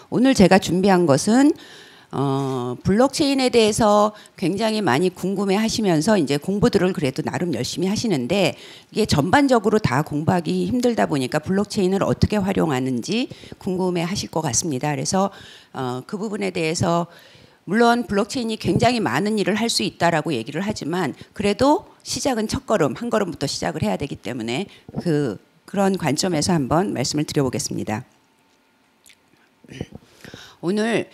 오늘 제가 준비한 것은 블록체인에 대해서 굉장히 많이 궁금해 하시면서 이제 공부들을 그래도 나름 열심히 하시는데 이게 전반적으로 다 공부하기 힘들다 보니까 블록체인을 어떻게 활용하는지 궁금해 하실 것 같습니다. 그래서 그 부분에 대해서 물론 블록체인이 굉장히 많은 일을 할 수 있다라고 얘기를 하지만 그래도 시작은 첫걸음, 한 걸음부터 시작을 해야 되기 때문에 그런 관점에서 한번 말씀을 드려보겠습니다. 오늘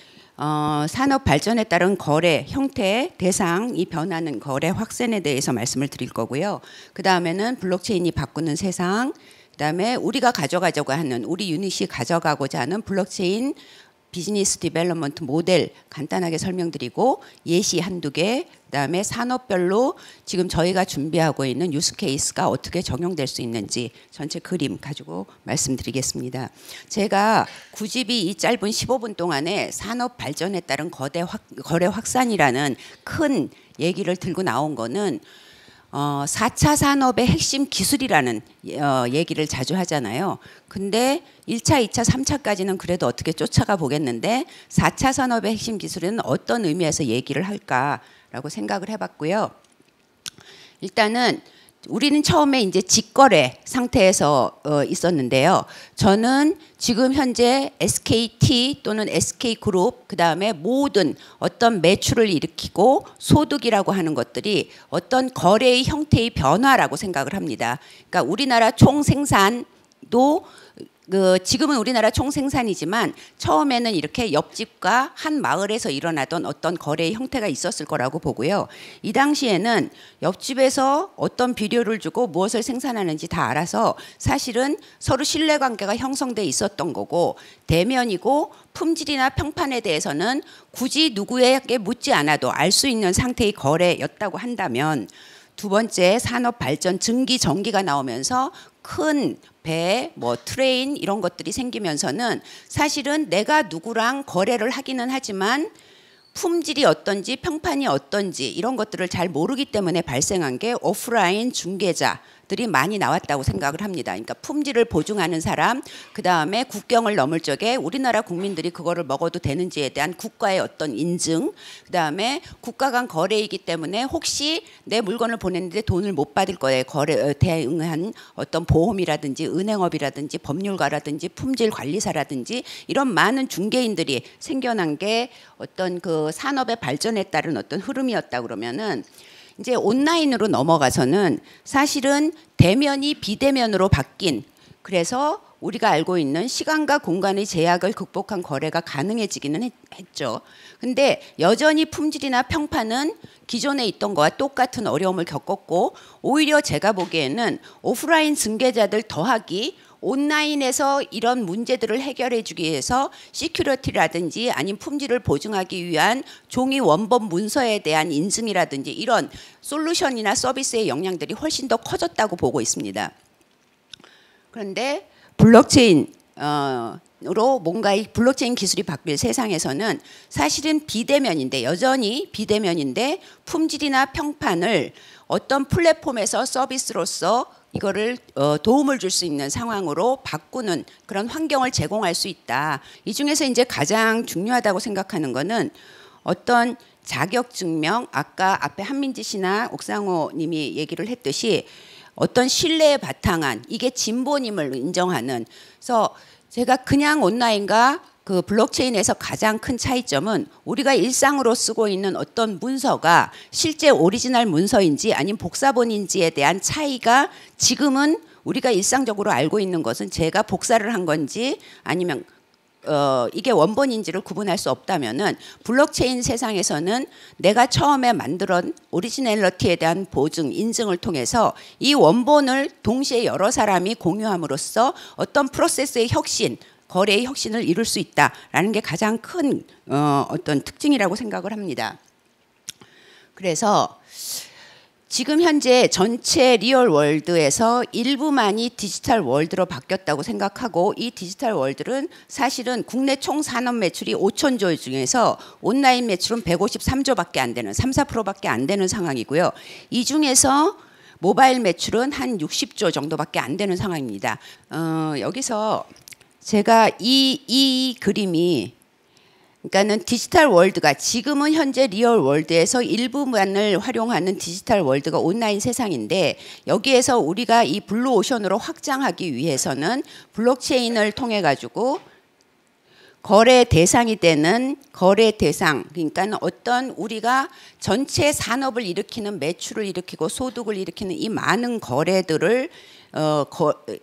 산업 발전에 따른 거래 형태, 대상이 변하는 거래 확산에 대해서 말씀을 드릴 거고요. 그 다음에는 블록체인이 바꾸는 세상, 그 다음에 우리가 가져가자고 하는, 우리 유닛이 가져가고자 하는 블록체인 비즈니스 디벨롭먼트 모델 간단하게 설명드리고 예시 한두 개, 그다음에 산업별로 지금 저희가 준비하고 있는 유스 케이스가 어떻게 적용될 수 있는지 전체 그림 가지고 말씀드리겠습니다. 제가 굳이 이 짧은 15분 동안에 산업 발전에 따른 거래 확산이라는 큰 얘기를 들고 나온 거는 4차 산업의 핵심 기술이라는 얘기를 자주 하잖아요. 근데 1차, 2차, 3차까지는 그래도 어떻게 쫓아가 보겠는데 4차 산업의 핵심 기술은 어떤 의미에서 얘기를 할까라고 생각을 해봤고요. 일단은 우리는 처음에 이제 직거래 상태에서 있었는데요. 저는 지금 현재 SKT 또는 SK그룹 그 다음에 모든 어떤 매출을 일으키고 소득이라고 하는 것들이 어떤 거래의 형태의 변화라고 생각을 합니다. 그러니까 우리나라 총생산도 지금은 우리나라 총생산이지만 처음에는 이렇게 옆집과 한 마을에서 일어나던 어떤 거래의 형태가 있었을 거라고 보고요. 이 당시에는 옆집에서 어떤 비료를 주고 무엇을 생산하는지 다 알아서 사실은 서로 신뢰관계가 형성돼 있었던 거고 대면이고 품질이나 평판에 대해서는 굳이 누구에게 묻지 않아도 알 수 있는 상태의 거래였다고 한다면 두 번째 산업 발전 증기 전기가 나오면서 큰 배, 트레인 이런 것들이 생기면서는 사실은 내가 누구랑 거래를 하기는 하지만 품질이 어떤지 평판이 어떤지 이런 것들을 잘 모르기 때문에 발생한 게 오프라인 중개자들이 많이 나왔다고 생각을 합니다. 그러니까 품질을 보증하는 사람, 그 다음에 국경을 넘을 적에 우리나라 국민들이 그거를 먹어도 되는지에 대한 국가의 어떤 인증, 그 다음에 국가 간 거래이기 때문에 혹시 내 물건을 보냈는데 돈을 못 받을 거에 대응한 어떤 보험이라든지 은행업이라든지 법률가라든지 품질 관리사라든지 이런 많은 중개인들이 생겨난 게 어떤 그 산업의 발전에 따른 어떤 흐름이었다 그러면은 이제 온라인으로 넘어가서는 사실은 대면이 비대면으로 바뀐 그래서 우리가 알고 있는 시간과 공간의 제약을 극복한 거래가 가능해지기는 했죠. 근데 여전히 품질이나 평판은 기존에 있던 거와 똑같은 어려움을 겪었고 오히려 제가 보기에는 오프라인 중개자들 더하기 온라인에서 이런 문제들을 해결해 주기 위해서 시큐리티라든지 아니면 품질을 보증하기 위한 종이 원본 문서에 대한 인증이라든지 이런 솔루션이나 서비스의 역량들이 훨씬 더 커졌다고 보고 있습니다. 그런데 블록체인으로 뭔가 이 블록체인 기술이 바뀔 세상에서는 사실은 비대면인데 여전히 비대면인데 품질이나 평판을 어떤 플랫폼에서 서비스로서 이거를 도움을 줄 수 있는 상황으로 바꾸는 그런 환경을 제공할 수 있다. 이 중에서 이제 가장 중요하다고 생각하는 거는 어떤 자격증명, 아까 앞에 한민지 씨나 옥상호 님이 얘기를 했듯이 어떤 신뢰에 바탕한 이게 진보님을 인정하는 그래서 제가 그냥 온라인과 그 블록체인에서 가장 큰 차이점은 우리가 일상으로 쓰고 있는 어떤 문서가 실제 오리지널 문서인지 아니면 복사본인지에 대한 차이가 지금은 우리가 일상적으로 알고 있는 것은 제가 복사를 한 건지 아니면 이게 원본인지를 구분할 수 없다면은 블록체인 세상에서는 내가 처음에 만들었 오리지널리티에 대한 보증, 인증을 통해서 이 원본을 동시에 여러 사람이 공유함으로써 어떤 프로세스의 혁신 거래의 혁신을 이룰 수 있다라는 게 가장 큰 어떤 특징이라고 생각을 합니다. 그래서 지금 현재 전체 리얼 월드에서 일부만이 디지털 월드로 바뀌었다고 생각하고 이 디지털 월드는 사실은 국내 총 산업 매출이 5천조 중에서 온라인 매출은 153조밖에 안 되는 3~4%밖에 안 되는 상황이고요. 이 중에서 모바일 매출은 한 60조 정도밖에 안 되는 상황입니다. 여기서 제가 이 그림이 그러니까는 디지털 월드가 지금은 현재 리얼 월드에서 일부만을 활용하는 디지털 월드가 온라인 세상인데 여기에서 우리가 이 블루 오션으로 확장하기 위해서는 블록체인을 통해 가지고 거래 대상이 되는 거래 대상, 그러니까 어떤 우리가 전체 산업을 일으키는 매출을 일으키고 소득을 일으키는 이 많은 거래들을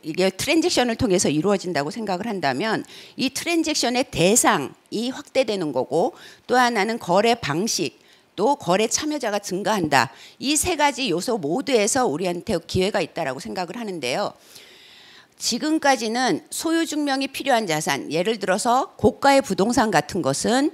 이게 트랜잭션을 통해서 이루어진다고 생각을 한다면 이 트랜잭션의 대상이 확대되는 거고, 또 하나는 거래 방식, 또 거래 참여자가 증가한다. 이 세 가지 요소 모두에서 우리한테 기회가 있다라고 생각을 하는데요. 지금까지는 소유 증명이 필요한 자산, 예를 들어서 고가의 부동산 같은 것은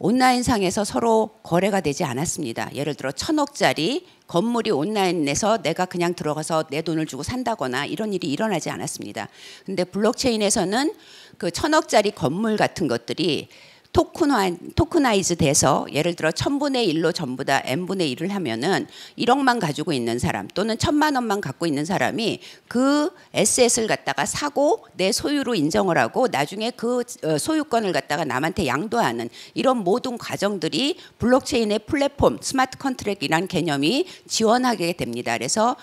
온라인상에서 서로 거래가 되지 않았습니다. 예를 들어 1,000억짜리 건물이 온라인에서 내가 그냥 들어가서 내 돈을 주고 산다거나 이런 일이 일어나지 않았습니다. 근데 블록체인에서는 그 1,000억짜리 건물 같은 것들이 토크나이즈 돼서 예를 들어 1000분의 1로 전부 다 n분의 1을 하면은 1억만 가지고 있는 사람 또는 1000만 원만 갖고 있는 사람이 그 에셋을 갖다가 사고 내 소유로 인정을 하고 나중에 그 소유권을 갖다가 남한테 양도하는 이런 모든 과정들이 블록체인의 플랫폼 스마트 컨트랙이라는 개념이 지원하게 됩니다. 그래서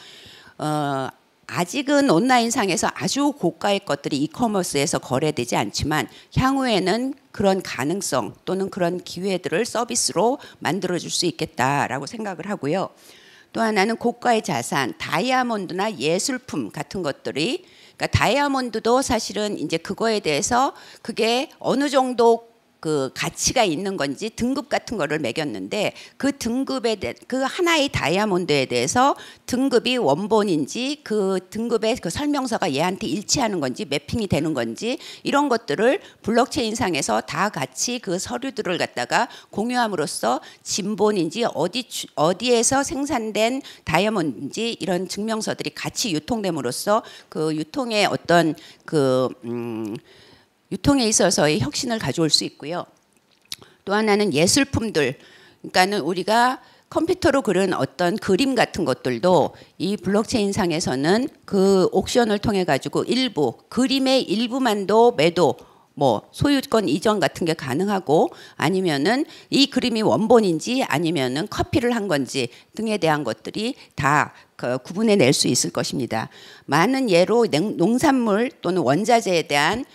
아직은 온라인상에서 아주 고가의 것들이 이커머스에서 거래되지 않지만 향후에는 그런 가능성 또는 그런 기회들을 서비스로 만들어줄 수 있겠다라고 생각을 하고요. 또 하나는 고가의 자산, 다이아몬드나 예술품 같은 것들이, 그러니까 다이아몬드도 사실은 이제 그거에 대해서 그게 어느 정도 그 가치가 있는 건지 등급 같은 거를 매겼는데 그 등급에 그 하나의 다이아몬드에 대해서 등급이 원본인지 그 등급의 그 설명서가 얘한테 일치하는 건지 매핑이 되는 건지 이런 것들을 블록체인 상에서 다 같이 그 서류들을 갖다가 공유함으로써 진본인지 어디에서 생산된 다이아몬드인지 이런 증명서들이 같이 유통됨으로써 그 유통의 어떤 유통에 있어서의 혁신을 가져올 수 있고요. 또 하나는 예술품들, 그러니까는 우리가 컴퓨터로 그린 어떤 그림 같은 것들도 이 블록체인 상에서는 그 옥션을 통해 가지고 일부 그림의 일부만도 매도 뭐 소유권 이전 같은 게 가능하고 아니면은 이 그림이 원본인지 아니면은 커피를 한 건지 등에 대한 것들이 다 구분해 낼 수 있을 것입니다. 많은 예로 농산물 또는 원자재에 대한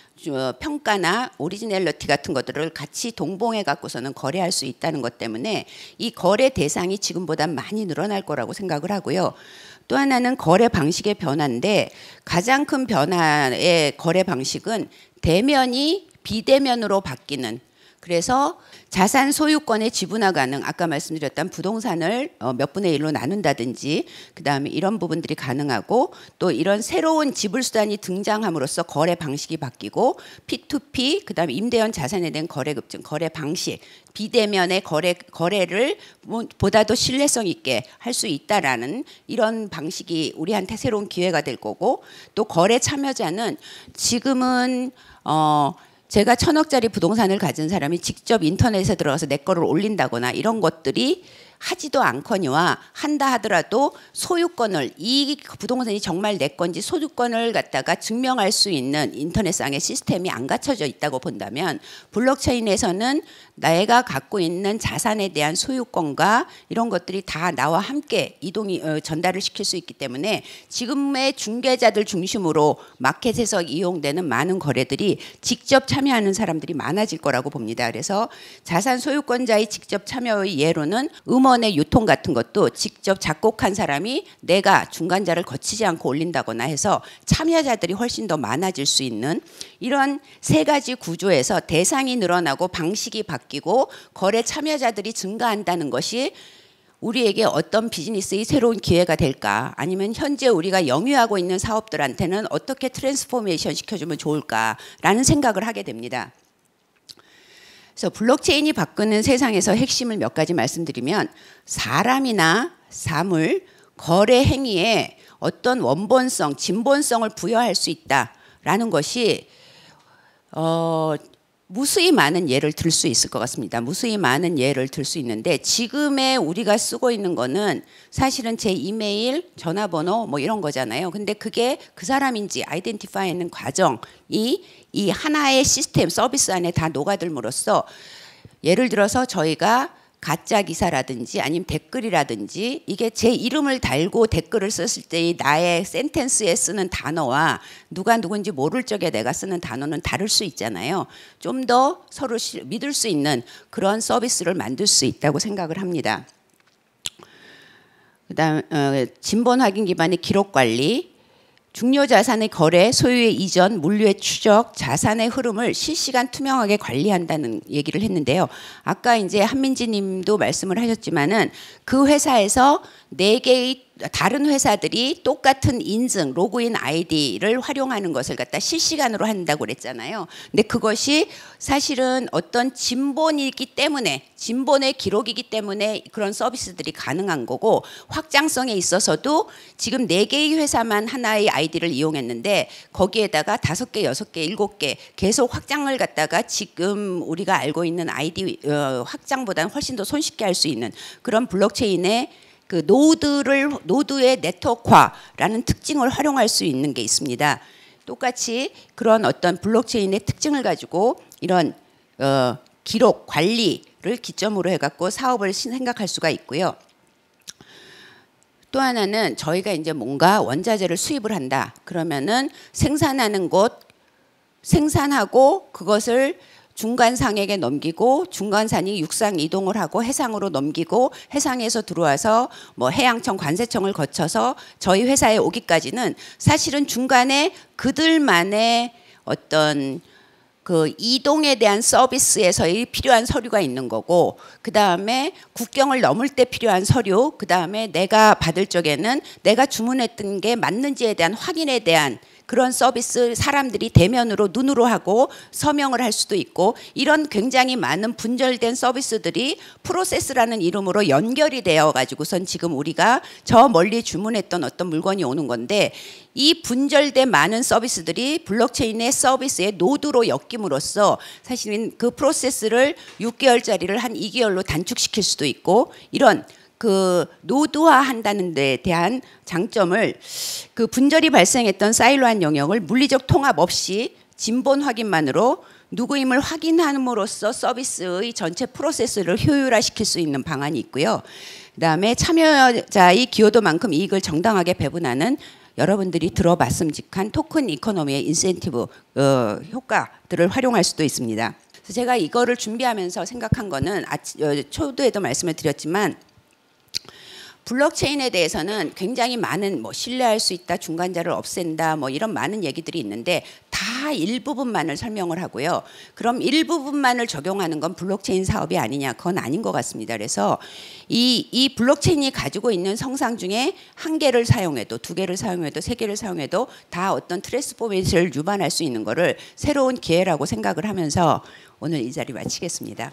평가나 오리지널리티 같은 것들을 같이 동봉해 갖고서는 거래할 수 있다는 것 때문에 이 거래 대상이 지금보다 많이 늘어날 거라고 생각을 하고요. 또 하나는 거래 방식의 변화인데 가장 큰 변화의 거래 방식은 대면이 비대면으로 바뀌는, 그래서 자산 소유권의 지분화 가능, 아까 말씀드렸던 부동산을 몇 분의 1로 나눈다든지 그다음에 이런 부분들이 가능하고 또 이런 새로운 지불 수단이 등장함으로써 거래 방식이 바뀌고 P2P 그다음에 임대연 자산에 대한 거래 급증, 거래 방식, 비대면의 거래를 보다도 신뢰성 있게 할 수 있다라는 이런 방식이 우리한테 새로운 기회가 될 거고, 또 거래 참여자는 지금은 제가 1,000억짜리 부동산을 가진 사람이 직접 인터넷에 들어가서 내 거를 올린다거나 이런 것들이 하지도 않거니와 한다 하더라도 소유권을, 이 부동산이 정말 내 건지 소유권을 갖다가 증명할 수 있는 인터넷상의 시스템이 안 갖춰져 있다고 본다면 블록체인에서는 내가 갖고 있는 자산에 대한 소유권과 이런 것들이 다 나와 함께 전달을 시킬 수 있기 때문에 지금의 중개자들 중심으로 마켓에서 이용되는 많은 거래들이 직접 참여하는 사람들이 많아질 거라고 봅니다. 그래서 자산 소유권자의 직접 참여의 예로는 음원의 유통 같은 것도 직접 작곡한 사람이 내가 중간자를 거치지 않고 올린다거나 해서 참여자들이 훨씬 더 많아질 수 있는 이런 세 가지 구조에서 대상이 늘어나고 방식이 바뀌고 거래 참여자들이 증가한다는 것이 우리에게 어떤 비즈니스의 새로운 기회가 될까, 아니면 현재 우리가 영위하고 있는 사업들한테는 어떻게 트랜스포메이션 시켜주면 좋을까라는 생각을 하게 됩니다. 그래서 블록체인이 바꾸는 세상에서 핵심을 몇 가지 말씀드리면, 사람이나 사물, 거래 행위에 어떤 원본성, 진본성을 부여할 수 있다라는 것이 무수히 많은 예를 들 수 있을 것 같습니다. 무수히 많은 예를 들 수 있는데 지금의 우리가 쓰고 있는 거는 사실은 제 이메일, 전화번호 뭐 이런 거잖아요. 근데 그게 그 사람인지 아이덴티파이하는 과정이 이 하나의 시스템, 서비스 안에 다 녹아들므로써 예를 들어서 저희가 가짜 기사라든지 아니면 댓글이라든지 이게 제 이름을 달고 댓글을 썼을 때 나의 센텐스에 쓰는 단어와 누가 누군지 모를 적에 내가 쓰는 단어는 다를 수 있잖아요. 좀 더 서로 믿을 수 있는 그런 서비스를 만들 수 있다고 생각을 합니다. 그다음 진본 확인 기반의 기록 관리, 중요 자산의 거래, 소유의 이전, 물류의 추적, 자산의 흐름을 실시간 투명하게 관리한다는 얘기를 했는데요. 아까 이제 한민지 님도 말씀을 하셨지만은 그 회사에서 4개의 다른 회사들이 똑같은 인증, 로그인 아이디를 활용하는 것을 갖다 실시간으로 한다고 그랬잖아요. 근데 그것이 사실은 어떤 진본이기 때문에, 진본의 기록이기 때문에 그런 서비스들이 가능한 거고, 확장성에 있어서도 지금 4개의 회사만 하나의 아이디를 이용했는데 거기에다가 5개, 6개, 7개 계속 확장을 갖다가 지금 우리가 알고 있는 아이디 확장보다는 훨씬 더 손쉽게 할 수 있는 그런 블록체인의 그 노드의 네트워크화라는 특징을 활용할 수 있는 게 있습니다. 똑같이 그런 어떤 블록체인의 특징을 가지고 이런 기록 관리를 기점으로 해갖고 사업을 생각할 수가 있고요. 또 하나는 저희가 이제 뭔가 원자재를 수입을 한다. 그러면은 생산하는 곳 생산하고 그것을 중간상에게 넘기고 중간산이 육상 이동을 하고 해상으로 넘기고 해상에서 들어와서 뭐 해양청 관세청을 거쳐서 저희 회사에 오기까지는 사실은 중간에 그들만의 어떤 그 이동에 대한 서비스에서의 필요한 서류가 있는 거고, 그 다음에 국경을 넘을 때 필요한 서류, 그 다음에 내가 받을 적에는 내가 주문했던 게 맞는지에 대한 확인에 대한 그런 서비스, 사람들이 대면으로 눈으로 하고 서명을 할 수도 있고, 이런 굉장히 많은 분절된 서비스들이 프로세스라는 이름으로 연결이 되어 가지고선 지금 우리가 저 멀리 주문했던 어떤 물건이 오는 건데, 이 분절된 많은 서비스들이 블록체인의 서비스의 노드로 엮임으로써 사실은 그 프로세스를 6개월짜리를 한 2개월로 단축시킬 수도 있고, 이런 그 노드화한다는 데 대한 장점을, 그 분절이 발생했던 사일로한 영역을 물리적 통합 없이 진본 확인만으로 누구임을 확인함으로써 서비스의 전체 프로세스를 효율화시킬 수 있는 방안이 있고요. 그다음에 참여자의 기여도만큼 이익을 정당하게 배분하는 여러분들이 들어봤음직한 토큰 이코노미의 인센티브 효과들을 활용할 수도 있습니다. 그래서 제가 이거를 준비하면서 생각한 거는 초두에도 말씀을 드렸지만, 블록체인에 대해서는 굉장히 많은 뭐 신뢰할 수 있다, 중간자를 없앤다, 뭐 이런 많은 얘기들이 있는데 다 일부분만을 설명을 하고요. 그럼 일부분만을 적용하는 건 블록체인 사업이 아니냐? 그건 아닌 것 같습니다. 그래서 이 블록체인이 가지고 있는 성상 중에 1개를 사용해도, 2개를 사용해도, 3개를 사용해도 다 어떤 트랜스포메이션을 유발할 수 있는 거를 새로운 기회라고 생각을 하면서 오늘 이 자리 마치겠습니다.